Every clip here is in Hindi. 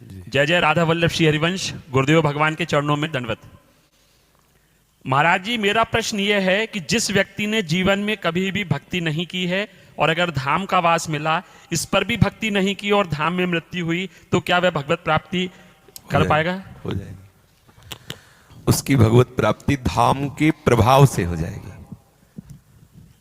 जय जय राधा वल्लभ श्री हरिवंश। गुरुदेव भगवान के चरणों में दंडवत। महाराज जी, मेरा प्रश्न यह है कि जिस व्यक्ति ने जीवन में कभी भी भक्ति नहीं की है और अगर धाम का वास मिला, इस पर भी भक्ति नहीं की और धाम में मृत्यु हुई, तो क्या वह भगवत प्राप्ति कर पाएगा? हो जाएगी। उसकी भगवत प्राप्ति धाम के प्रभाव से हो जाएगी।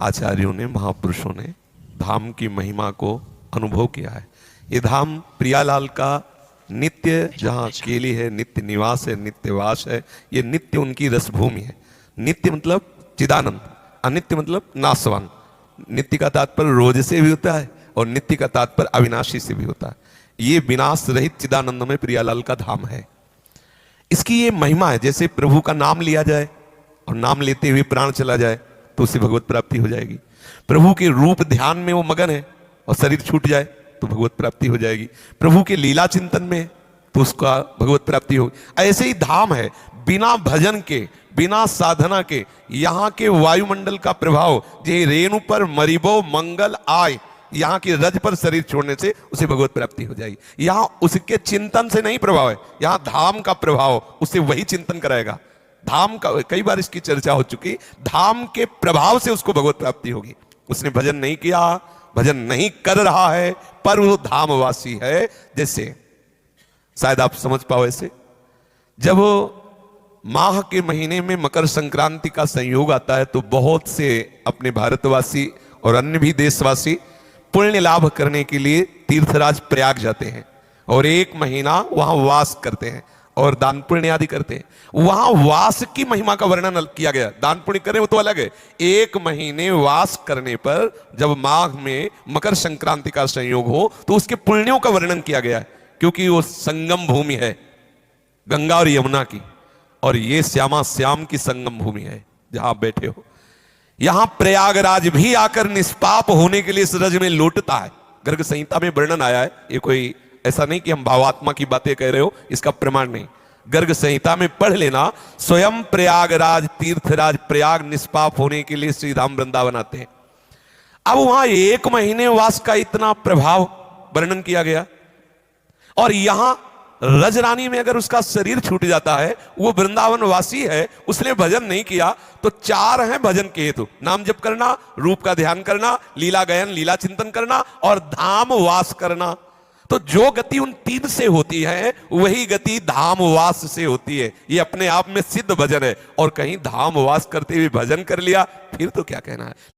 आचार्यों ने, महापुरुषों ने धाम की महिमा को अनुभव किया है। ये धाम प्रियालाल का नित्य जहाँ केली है, नित्य निवास है, नित्य वास है, ये नित्य उनकी रसभूमि है। नित्य मतलब चिदानंद, अनित्य मतलब नाशवान। नित्य का तात्पर्य रोज से भी होता है और नित्य का तात्पर्य अविनाशी से भी होता है। ये विनाश रहित चिदानंद में प्रियालाल का धाम है। इसकी ये महिमा है। जैसे प्रभु का नाम लिया जाए और नाम लेते हुए प्राण चला जाए तो उसे भगवत प्राप्ति हो जाएगी। प्रभु के रूप ध्यान में वो मगन है और शरीर छूट जाए तो भगवत प्राप्ति हो जाएगी। प्रभु के लीला चिंतन में तो उसका भगवत प्राप्ति होगी। ऐसे ही धाम है, बिना भजन के, बिना साधना के यहाँ के वायुमंडल का प्रभाव, जे रेणु पर मरिबो मंगल आय, यहाँ की रज पर शरीर छोड़ने से उसे भगवत प्राप्ति हो जाएगी। यहाँ उसके चिंतन से नहीं प्रभाव है, यहाँ धाम का प्रभाव, उसे वही चिंतन कराएगा। धाम का कई बार इसकी चर्चा हो चुकी, धाम के प्रभाव से उसको भगवत प्राप्ति होगी। उसने भजन नहीं किया, भजन नहीं कर रहा है, पर वो धामवासी है। जैसे शायद आप समझ पाओ, ऐसे जब माह के महीने में मकर संक्रांति का संयोग आता है तो बहुत से अपने भारतवासी और अन्य भी देशवासी पुण्य लाभ करने के लिए तीर्थराज प्रयाग जाते हैं और एक महीना वहां वास करते हैं और दान पुण्य आदि करते हैं। वहां वास की महिमा का वर्णन किया गया। दान पुण्य करें वो तो अलग है, एक महीने वास करने पर जब माघ में मकर संक्रांति का संयोग हो तो उसके पुण्यों का वर्णन किया गया है, क्योंकि वो संगम भूमि है गंगा और यमुना की, और ये श्यामा श्याम की संगम भूमि है जहां आप बैठे हो। यहां प्रयागराज भी आकर निष्पाप होने के लिए इस रज में लौटता है। गर्ग संहिता में वर्णन आया है। ये कोई ऐसा नहीं कि हम भावात्मा की बातें कह रहे हो, इसका प्रमाण नहीं। गर्ग संहिता में पढ़ लेना, स्वयं प्रयागराज तीर्थराज प्रयाग निष्पाप होने के लिए श्रीधाम वृंदावन आते हैं। अब वहां एक महीने वास का इतना प्रभाव वर्णन किया गया, और यहां रजरानी में अगर उसका शरीर छूट जाता है, वो वृंदावन वासी है, उसने भजन नहीं किया, तो चार हैं भजन के हेतु: नाम जप करना, रूप का ध्यान करना, लीला गायन लीला चिंतन करना और धाम वास करना। तो जो गति उन तीन से होती है वही गति धाम वास से होती है। ये अपने आप में सिद्ध भजन है। और कहीं धाम वास करते हुए भजन कर लिया फिर तो क्या कहना है।